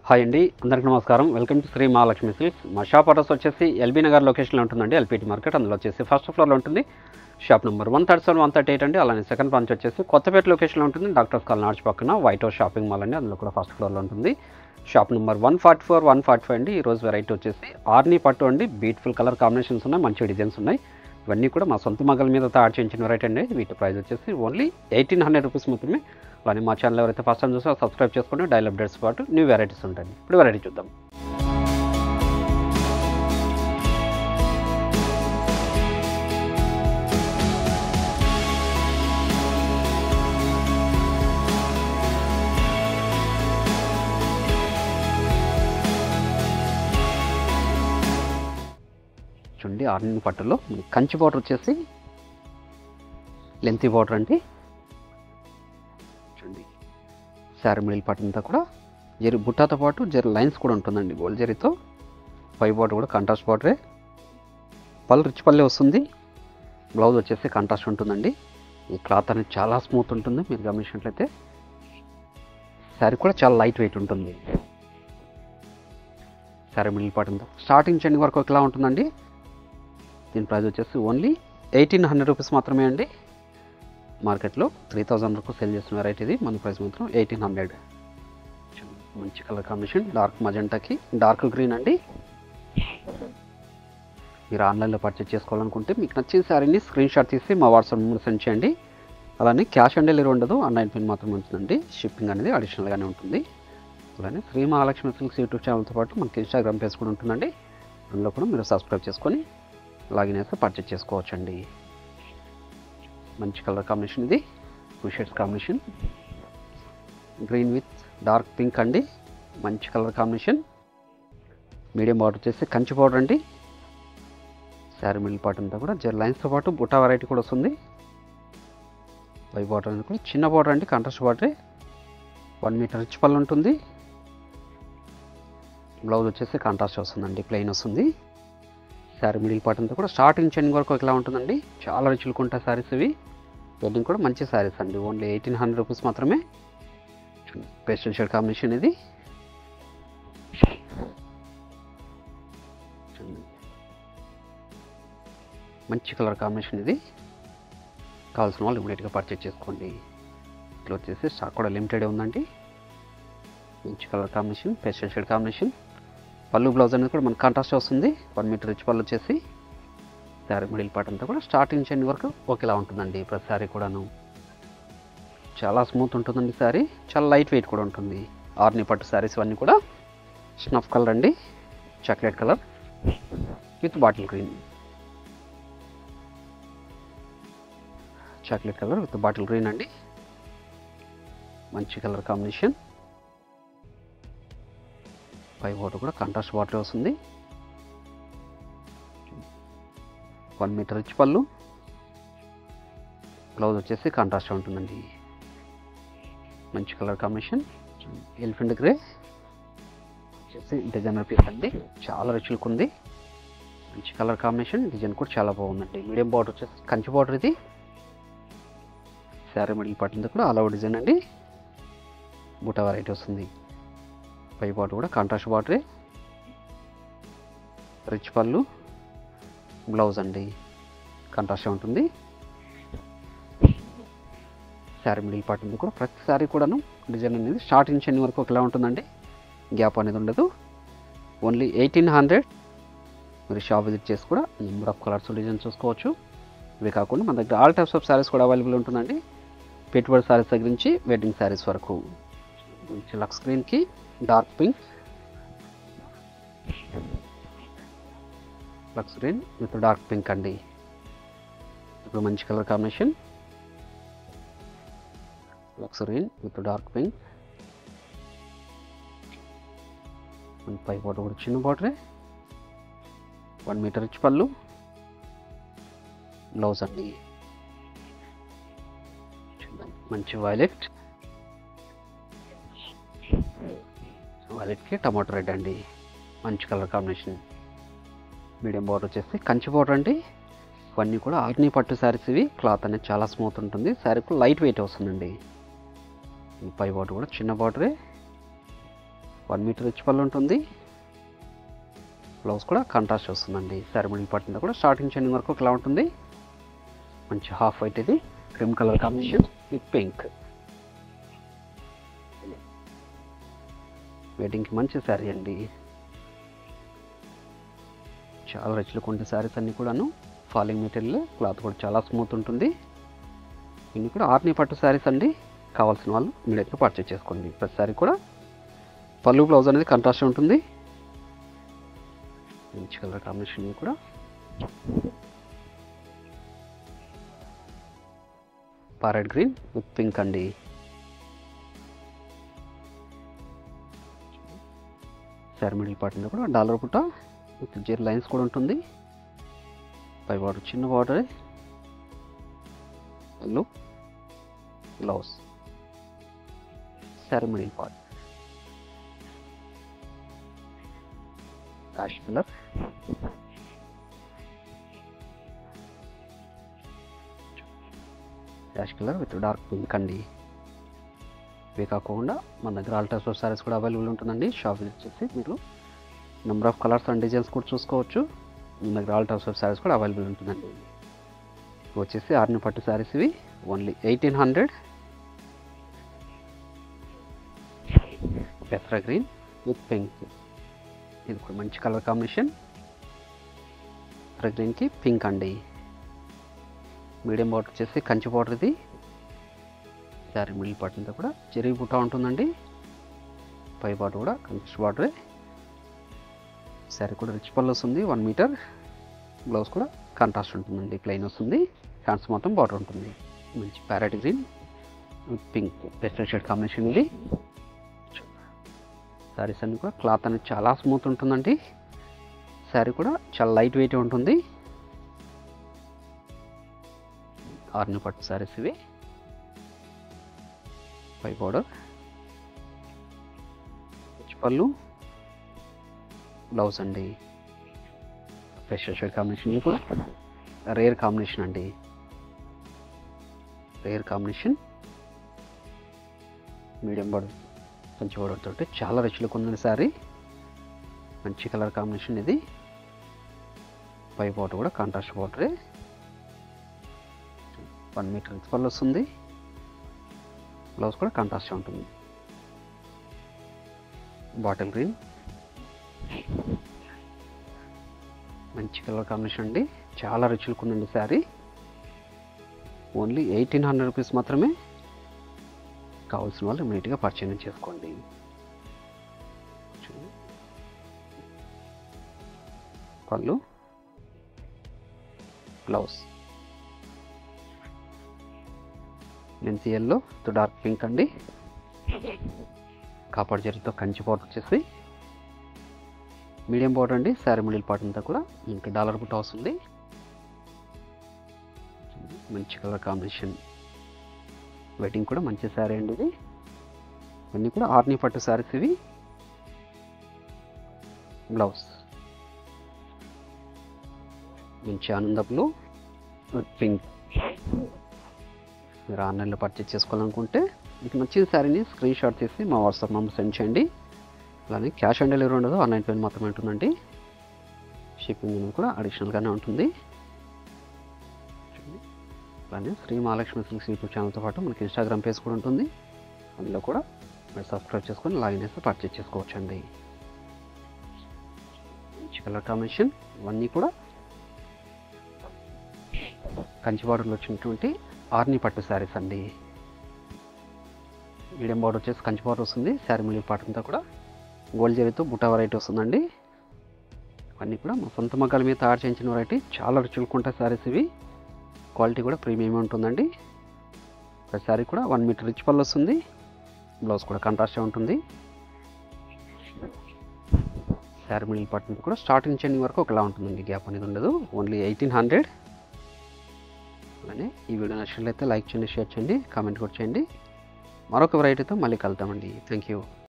Hi అండి, అందరికీ నమస్కారం. Welcome to Shri Mahalakshmi silks. మా షాప్ అడ్రస్ వచ్చేసి ఎల్బీ నగర్ లొకేషన్లో ఉంటుందండి. ఎల్పిటి మార్కెట్, అందులో వచ్చేసి ఫస్ట్ ఫ్లోర్లో ఉంటుంది. షాప్ నెంబర్ 137, 138 అండి. అలానే సెకండ్ బ్రాంచ్ వచ్చేసి కొత్తపేట లొకేషన్లో ఉంటుంది. డాక్టర్స్ కాలనీ ఆర్చ్ పక్కన వైట్ హౌస్ షాపింగ్ మాల్ అండి, అందులో కూడా ఫస్ట్ ఫ్లోర్లో ఉంటుంది. షాప్ నెంబర్ 144, 145 అండి. ఈరోజు వెరైటీ వచ్చేసి ఆర్నీ పట్టు అండి. బ్యూటిఫుల్ కలర్ కాంబినేషన్స్ ఉన్నాయి, మంచి డిజైన్స్ ఉన్నాయి. ఇవన్నీ కూడా మా సొంత మగల మీద తయారు చేయించిన వెరైటీ అండి. వీటి ప్రైస్ వచ్చేసి ఓన్లీ 1800 రూపీస్ మాత్రమే. అలానే మా ఛానల్ ఎవరైతే ఫస్ట్ టైం చూసారో సబ్స్క్రైబ్ చేసుకోండి. డైలీ అప్డేట్స్ పాటు న్యూ వెరైటీస్ ఉంటాయి. ఇప్పుడు వెరైటీ చూద్దాం. చూడండి, ఆర్ని పట్టులో కంచి బార్డర్ వచ్చేసి లెంతీ బార్డర్ అండి. చూడండి, శారీ మిడిల్ పార్ట్ అంతా కూడా జరి బుట్టాతో పాటు జరి లైన్స్ కూడా ఉంటుందండి. గోల్డ్ జరీతో పై బార్డర్ కూడా కాంట్రాస్ట్ బార్డరే. పళ్ళు రిచ్ పల్లె వస్తుంది. బ్లౌజ్ వచ్చేసి కాంట్రాస్ట్ ఉంటుందండి. ఈ క్లాత్ అనేది చాలా స్మూత్ ఉంటుంది. మీరు గమనించినట్లయితే శారీ కూడా చాలా లైట్ వెయిట్ ఉంటుంది. శారీ మిడిల్ పార్ట్ అంతా స్టార్టింగ్ చెండి వరకు ఇలా ఉంటుందండి. దీని ప్రైస్ వచ్చేసి ఓన్లీ 1800 రూపీస్ మాత్రమే అండి. మార్కెట్లో 3000 వరకు సేల్ చేస్తున్న వెరైటీ ఇది. మన ప్రైస్ మాత్రం 1800. మంచి కలర్ కాంబినేషన్, డార్క్ మజెంటాకి డార్క్ గ్రీన్ అండి. మీరు ఆన్లైన్లో పర్చేస్ చేసుకోవాలనుకుంటే మీకు నచ్చిన శారీని స్క్రీన్ షాట్ తీసి మా వాట్సాప్ నెంబర్ సెండ్ చేయండి. అలానే క్యాష్ ఆన్ డెలివరీ ఉండదు, ఆన్లైన్ పేమెంట్ మాత్రం ఉంటుందండి. షిప్పింగ్ అనేది అడిషనల్గానే ఉంటుంది. అలానే శ్రీ మహాలక్ష్మి సిల్క్స్ యూట్యూబ్ ఛానల్తో పాటు మనకి ఇన్స్టాగ్రామ్ పేజ్ కూడా ఉంటుందండి. అందులో కూడా మీరు సబ్స్క్రైబ్ చేసుకొని లాగిన్ అయితే పర్చేస్ చేసుకోవచ్చండి. మంచి కలర్ కాంబినేషన్ ఇది. 2 shades combination, green with dark pink అండి. మంచి కలర్ కాంబినేషన్. మీడియం బార్డర్ వచ్చేసి కంచి బార్డర్ అండి. శారీ మిడిల్ పార్ట్ అంతా కూడా జర్ లైన్స్తో పాటు బుట్టా వెరైటీ కూడా వస్తుంది. పై బార్డర్ అనేది కూడా చిన్న బార్డర్ అండి, కాంట్రాస్ట్ బార్డరే. 1 మీటర్ రిచ్ పళ్ళు ఉంటుంది. బ్లౌజ్ వచ్చేసి కాంట్రాస్ట్ వస్తుందండి, ప్లెయిన్ వస్తుంది. శారీ మిడిల్ పార్ట్ అంతా కూడా స్టార్టింగ్ చెండింగ్ వరకు ఇలా ఉంటుందండి. చాలా రిచ్లుగా ఉంటాయి శారీస్ ఇవి. వెడ్డింగ్ కూడా మంచి శారీస్ అండి. ఓన్లీ 1800 రూపీస్ మాత్రమే. పేస్టల్ షేడ్ కాంబినేషన్ ఇది. మంచి కలర్ కాంబినేషన్ ఇది. కావాల్సిన వాళ్ళు ఇమీడియట్గా పర్చేజ్ చేసుకోండి. ఇట్లా వచ్చేసి స్టాక్ కూడా లిమిటెడ్ ఉందండి. మంచి colour combination, pastel shade combination. పళ్ళు బ్లౌజ్ అనేది కూడా మనకు కాంట్రాస్ట్ వస్తుంది. 1 మీటర్ రిచ్ పళ్ళు వచ్చేసి. శారీ మిడిల్ పార్ట్ అంతా కూడా స్టార్టింగ్ చెండి వరకు ఒకేలా ఉంటుందండి. ప్రతి శారీ కూడాను చాలా స్మూత్ ఉంటుందండి. శారీ చాలా లైట్ వెయిట్ కూడా ఉంటుంది. ఆర్ని పట్టు శారీస్ అన్నీ కూడా స్నఫ్ కలర్ అండి, chocolate colour with bottle green. Chocolate colour with bottle green అండి. మంచి కలర్ కాంబినేషన్. పై బార్డర్ కూడా కాంట్రాస్ట్ బార్డర్ వస్తుంది. 1 మీటర్ రిచ్ పళ్ళు. బ్లౌజ్ వచ్చేసి కాంట్రాస్ట్ ఉంటుందండి. మంచి కలర్ కాంబినేషన్. ఎలిఫెంట్ గ్రే వచ్చేసి డిజైనర్ పీస్ అండి. చాలా రిచ్ లుక్ ఉంది. మంచి కలర్ కాంబినేషన్. డిజైన్ కూడా చాలా బాగుందండి. మీడియం బార్డర్ వచ్చేసి కంచి బార్డర్ ఇది. శారీ మిడిల్ పార్ట్ అంతా కూడా ఆల్ ఓవర్ డిజైన్ అండి. బూటా వెరైటీ వస్తుంది. పై బార్డర్ కూడా కాంట్రాస్ట్ బార్డరే. రిచ్ పళ్ళు, బ్లౌజ్ అండి కాంట్రాస్ట్ ఉంటుంది. శారీ మిడిల్ పార్ట్ ఉంది కూడా ప్రతి శారీ కూడాను డిజైన్ అనేది స్టార్టింగ్ చెన్ని వరకు ఒకలా ఉంటుందండి. గ్యాప్ అనేది ఉండదు. ఓన్లీ 1800. మీరు షాప్ విజిట్ చేసి కూడా నెంబర్ ఆఫ్ కలర్స్ డిజైన్ చూసుకోవచ్చు. ఇవి కాకుండా మన దగ్గర ఆల్ టైప్స్ ఆఫ్ శారీస్ కూడా అవైలబుల్ ఉంటుందండి. పెట్టుబడి శారీస్ దగ్గర నుంచి వెడ్డింగ్ శారీస్ వరకు. మంచి లక్స్ గ్రీన్కి dark pink, lux green with dark pink అండి. ఇప్పుడు మంచి colour combination. Lux green with dark pink. పై బార్డర్ కూడా చిన్న బార్డరే. 1 మీటర్ రిచ్ పళ్ళు. బ్లౌజ్ అండి మంచి వైలెట్, వైలెట్కి టమాటో రెడ్ అండి. మంచి కలర్ కాంబినేషన్. మీడియం బార్డర్ వచ్చేసి కంచి బార్డర్ అండి. ఇవన్నీ కూడా ఆర్ని పట్టు శారీస్ ఇవి. క్లాత్ అనేది చాలా స్మూత్ ఉంటుంది. శారీ కూడా లైట్ వెయిట్ వస్తుందండి. పై బార్డర్ కూడా చిన్న బార్డరే. 1 మీటర్ రిచ్ పళ్ళు ఉంటుంది. బ్లౌజ్ కూడా కాంట్రాస్ట్ వస్తుందండి. శారీ మిడిల్ పార్ట్ అంతా కూడా స్టార్టింగ్ చెండింగ్ వరకు ఇలా ఉంటుంది. మంచి హాఫ్ వైట్, ఇది cream colour combination with pink. వెడ్డింగ్కి మంచి శారీ అండి. చాలా రిచ్ లుక్ ఉండే శారీస్ అన్నీ కూడాను ఫాలింగ్ మెటీరియల్, క్లాత్ కూడా చాలా స్మూత్ ఉంటుంది. ఇన్ని కూడా ఆర్ని పట్టు శారీస్ అండి. కావాల్సిన వాళ్ళు ఇమీడియట్గా పర్చేస్ చేసుకోండి. ప్రతి శారీ కూడా పళ్ళు బ్లౌజ్ అనేది కాంట్రాస్ట్ ఉంటుంది. మంచి కలర్ కాంబినేషన్ కూడా ప్యారెట్ గ్రీన్ విత్ పింక్ అండి. శారీ మిడిల్ పార్ట్ మీద కూడా డాలర్ పుట్ట విత్ జీరో లైన్స్ కూడా ఉంటుంది. పై బార్డర్ చిన్న బార్డర్, పళ్ళు blouse. Sari middle part ash colour, ash colour with dark pink అండి. ఇవే కాకుండా మన దగ్గర ఆల్ టైప్స్ ఆఫ్ సారీస్ కూడా అవైలబుల్ ఉంటుందండి. షాప్ విజిట్ చేసి మీరు number of colours and designs కూడా చూసుకోవచ్చు. మన దగ్గర ఆల్ టైప్స్ ఆఫ్ సారీస్ కూడా అవైలబుల్ ఉంటుందండి. ఇవి వచ్చేసి ఆర్ని పట్టు సారీస్, ఇవి ఓన్లీ 1800. పెసరా గ్రీన్ విత్ పింక్, ఇది కూడా మంచి కలర్ కాంబినేషన్. పెసరా గ్రీన్కి పింక్ అండి. మీడియం బార్డర్ వచ్చేసి కంచి బార్డర్, ఇది శారీ మిడిల్ పార్ట్ అంతా కూడా చెరీ బుట్ట ఉంటుందండి. పై బార్డర్ కూడా కంచి బార్డరే. శారీ కూడా రిచ్ పళ్ళు వస్తుంది, 1 మీటర్. బ్లౌజ్ కూడా కాంట్రాస్ట్ ఉంటుందండి, ప్లెయిన్ వస్తుంది. హ్యాండ్స్ మొత్తం బార్డర్ ఉంటుంది. మంచి parrot green with pink pastel shade combination ఇది. శారీస్ అన్ని కూడా క్లాత్ అనేది చాలా స్మూత్ ఉంటుందండి. శారీ కూడా చాలా లైట్ వెయిట్ ఉంటుంది. ఆర్ని పట్టు శారీస్ ఇవి. పై బార్డర్, పళ్ళు, బ్లౌజ్ అండి. పెస్టల్ షేడ్ కాంబినేషన్, ఇది కూడా రేర్ కాంబినేషన్ అండి. రేర్ కాంబినేషన్, మీడియం బార్డర్ మంచి బార్డర్ తోటి చాలా రిచ్ లుక్ ఉందండి శారీ. మంచి కలర్ కాంబినేషన్ ఇది. పై బార్డర్ కూడా కాంట్రాస్ట్ బార్డరే. 1 మీటర్ రిచ్ పళ్ళు వస్తుంది. బ్లౌజ్ కూడా కాంట్రాస్ట్ ఉంటుంది. బాటిల్ గ్రీన్ మంచి కలర్ కాంబినేషన్ అండి. చాలా రిచ్ లుక్ ఉందండి శారీ. ఓన్లీ 1800 రూపీస్ మాత్రమే. కావాల్సిన వాళ్ళు ఇమీడియట్గా పర్చేజ్ చేసుకోండి. పళ్ళు, బ్లౌజ్ మెంతి ఎల్లో తో డార్క్ పింక్ అండి. కాపర్ జరీతో కంచి బార్డర్ వచ్చేసి మీడియం బార్డర్ అండి. శారీ మిడిల్ పార్ట్ అంతా కూడా ఇంకా డాలర్ బుట్ట వస్తుంది. మంచి కలర్ కాంబినేషన్. వెడ్డింగ్ కూడా మంచి శారీ అండి ఇది. ఇవన్నీ కూడా ఆర్ని పట్టు శారీస్ ఇవి. బ్లౌజ్ మంచి ఆనందపులు పింక్. మీరు ఆన్లైన్లో పర్చేజ్ చేసుకోవాలనుకుంటే మీకు నచ్చిన శారీని స్క్రీన్ షాట్ తీసి మా వాట్సాప్ నెంబర్ సెండ్ చేయండి. అలానే క్యాష్ ఆన్ డెలివరీ ఉండదు, ఆన్లైన్ పేమెంట్ మాత్రమే ఉంటుందండి. షిప్పింగ్ కూడా అడిషనల్గానే ఉంటుంది. అలానే శ్రీ మహాలక్ష్మి సిల్క్స్ యూట్యూబ్ ఛానల్తో పాటు మనకి ఇన్స్టాగ్రామ్ పేజ్ కూడా ఉంటుంది. అందులో కూడా మీరు సబ్స్క్రైబ్ చేసుకొని లాగిన్ చేస్తే పర్చేజ్ చేసుకోవచ్చు అండి. మంచి కలర్ కాంబినేషన్. ఇవన్నీ కూడా కంచి బార్డర్లో వచ్చినటువంటి ఆర్ని పట్టు శారీస్ అండి. మీడియం బార్డర్ వచ్చేసి కంచి బార్డర్ వస్తుంది. శారీ మిడిల్ పార్ట్ అంతా కూడా గోల్డ్ జరీతో బుటా వెరైటీ వస్తుందండి. ఇవన్నీ కూడా మా సొంత మగ్గాల మీద తయారు చేయించిన వెరైటీ. చాలా రుచులుకుంటాయి శారీస్ ఇవి. క్వాలిటీ కూడా ప్రీమియం ఉంటుందండి. ప్రతి శారీ కూడా 1 మీటర్ రిచ్ పళ్ళు వస్తుంది. బ్లౌజ్ కూడా కాంట్రాస్ట్గా ఉంటుంది. శారీ మిడిల్ పార్ట్ అంతా కూడా స్టార్టింగ్ చెండింగ్ వరకు ఒకలా ఉంటుందండి, గ్యాప్ అనేది ఉండదు. ఓన్లీ 1800. అలానే ఈ వీడియో నచ్చినట్లయితే లైక్ చేయండి, షేర్ చేయండి, కామెంట్ కూడా చేయండి. మరొక వెరైటీతో మళ్ళీ కలుద్దామండి. Thank you.